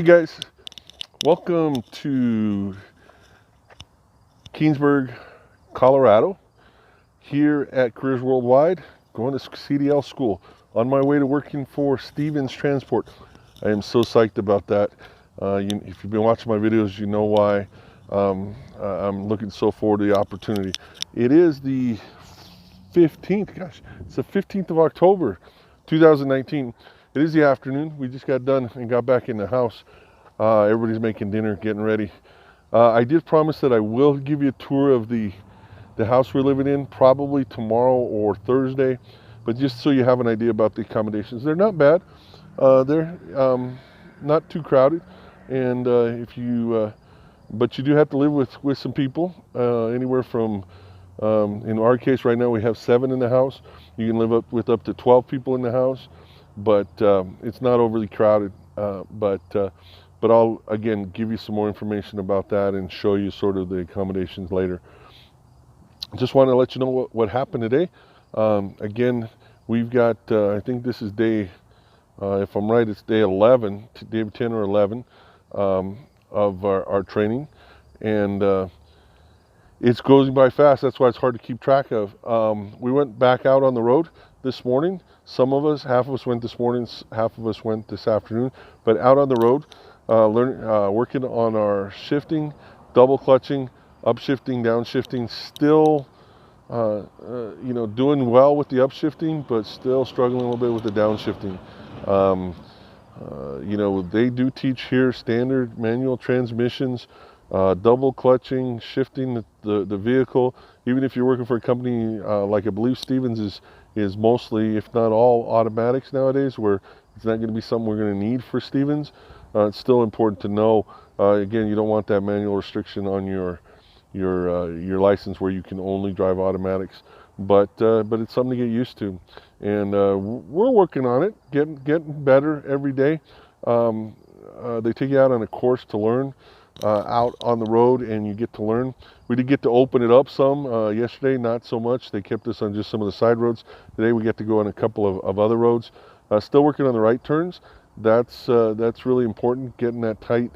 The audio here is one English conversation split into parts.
Hey guys, welcome to Keensburg, Colorado, here at Careers Worldwide, going to CDL school, on my way to working for Stevens Transport. I am so psyched about that. If you've been watching my videos, you know why I'm looking so forward to the opportunity. It is the 15th, gosh, it's the 15th of October, 2019. It is the afternoon. We just got done and got back in the house. Everybody's making dinner, getting ready. I did promise that I will give you a tour of the house we're living in, probably tomorrow or Thursday, but just so you have an idea about the accommodations. They're not bad. They're not too crowded, and but you do have to live with some people, anywhere from, in our case right now we have 7 in the house. You can live with up to 12 people in the house, but it's not overly crowded. But I'll, again, give you some more information about that and show you sort of the accommodations later. Just want to let you know what happened today. Again, we've got, I think this is day, if I'm right, it's day 11, day 10 or 11 of our training. And it's going by fast. That's why it's hard to keep track of. We went back out on the road this morning. Some of us, half of us went this morning, half of us went this afternoon. But out on the road, working on our shifting, double clutching, upshifting, downshifting. Still, doing well with the upshifting, but still struggling a little bit with the downshifting. They do teach here standard manual transmissions, double clutching, shifting the vehicle. Even if you're working for a company like I believe Stevens is mostly, if not all, automatics nowadays, where it's not going to be something we're going to need for Stevens. It's still important to know. Again, you don't want that manual restriction on your license where you can only drive automatics. But it's something to get used to, and we're working on it, getting better every day. They take you out on a course to learn, out on the road, and you get to learn. We did get to open it up some yesterday, not so much. They kept us on just some of the side roads. Today we get to go on a couple of other roads. Still working on the right turns. That's really important, getting that tight,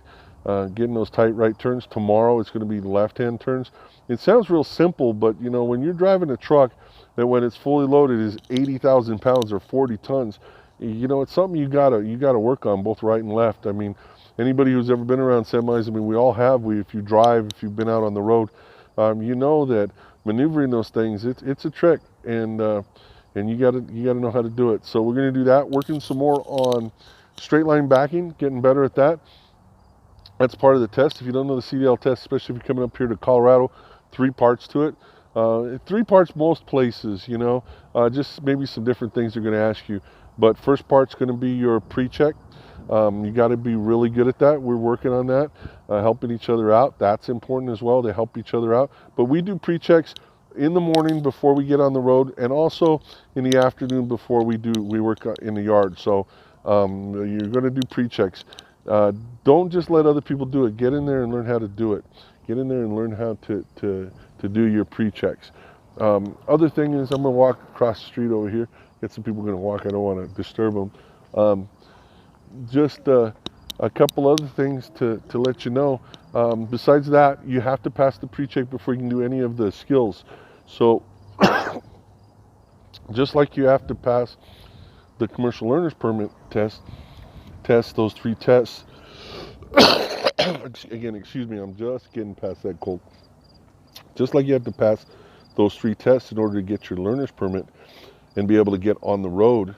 getting those tight right turns. Tomorrow it's going to be left-hand turns. It sounds real simple, but when you're driving a truck that when it's fully loaded is 80,000 pounds or 40 tons, it's something you gotta work on, both right and left. I mean, anybody who's ever been around semis, I mean, we all have. If you drive, if you've been out on the road, you know that maneuvering those things, it's a trick, and you gotta know how to do it. So we're gonna do that, working some more on straight line backing, getting better at that. That's part of the test. If you don't know the CDL test, especially if you're coming up here to Colorado, 3 parts to it. 3 parts most places, just maybe some different things they're going to ask you. But first part's going to be your pre-check. You got to be really good at that. We're working on that, helping each other out. That's important as well, to help each other out. But we do pre-checks in the morning before we get on the road, and also in the afternoon before we work in the yard. So you're going to do pre-checks. Don't just let other people do it. Get in there and learn how to do it. Get in there and learn how to do your pre-checks. Other thing is, I'm going to walk across the street over here. Get some people going to walk. I don't want to disturb them. Just a couple other things to let you know. Besides that, you have to pass the pre-check before you can do any of the skills. So just like you have to pass the commercial learner's permit test, those 3 tests. Again, excuse me, I'm just getting past that cold. Just like you have to pass those 3 tests in order to get your learner's permit and be able to get on the road,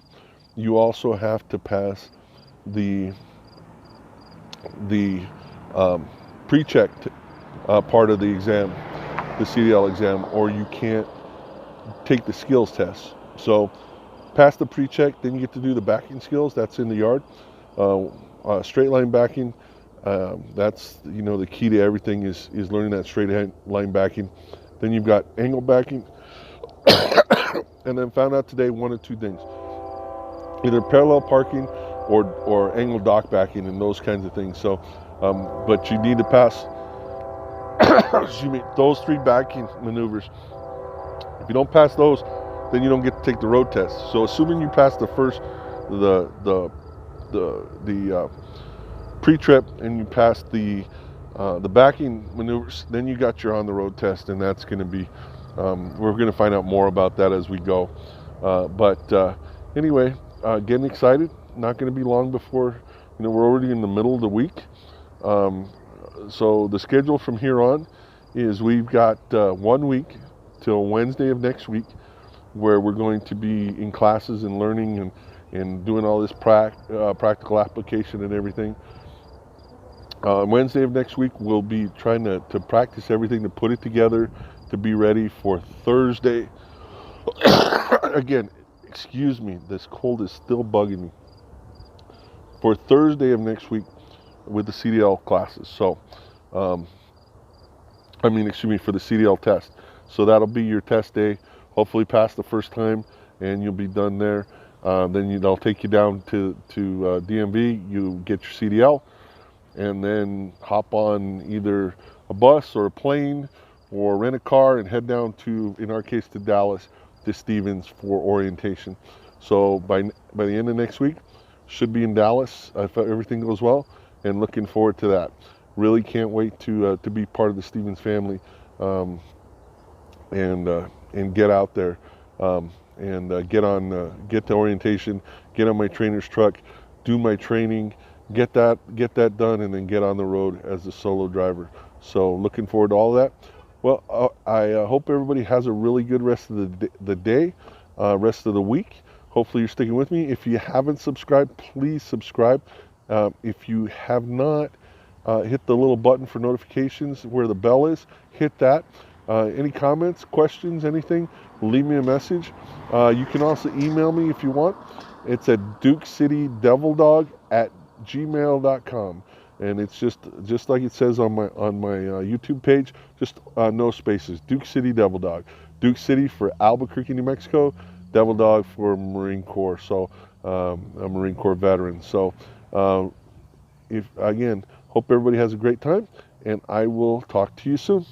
you also have to pass the pre-check part of the exam, the CDL exam, or you can't take the skills test. So pass the pre-check, then you get to do the backing skills. That's in the yard. Straight line backing, that's the key to everything is learning that straight line backing. Then you've got angle backing, and then found out today 1 of 2 things: either parallel parking or angle dock backing, and those kinds of things. So but you need to pass excuse me, those 3 backing maneuvers. If you don't pass those, then you don't get to take the road test. So assuming you pass the first the pre-trip and you pass the backing maneuvers, then you got your on-the-road test, and that's going to be, we're going to find out more about that as we go. But anyway, getting excited. Not going to be long before, we're already in the middle of the week. So the schedule from here on is we've got 1 week till Wednesday of next week where we're going to be in classes and learning and doing all this practical application and everything. Wednesday of next week, we'll be trying to practice everything, to put it together, to be ready for Thursday. Again, excuse me, this cold is still bugging me. For Thursday of next week with the CDL classes. So, excuse me, for the CDL test. So that'll be your test day. Hopefully pass the first time and you'll be done there. Then they'll take you down to DMV. You get your CDL and then hop on either a bus or a plane or rent a car and head down to, in our case, to Dallas, to Stevens for orientation. So by the end of next week, should be in Dallas if everything goes well, and looking forward to that. Really can't wait to be part of the Stevens family, and get out there, and get to orientation, get on my trainer's truck, do my training, get that done, and then get on the road as a solo driver. So looking forward to all that. Well, I hope everybody has a really good rest of the day, rest of the week. Hopefully you're sticking with me. If you haven't subscribed, please subscribe. If you have not, hit the little button for notifications where the bell is. Hit that. Any comments, questions, anything, leave me a message. You can also email me if you want. It's at dukecitydevilDog@gmail.com. And it's just like it says on my YouTube page, just no spaces. Duke City Devil Dog. Duke City for Albuquerque, New Mexico. Devil Dog for Marine Corps. So a Marine Corps veteran. So hope everybody has a great time, and I will talk to you soon.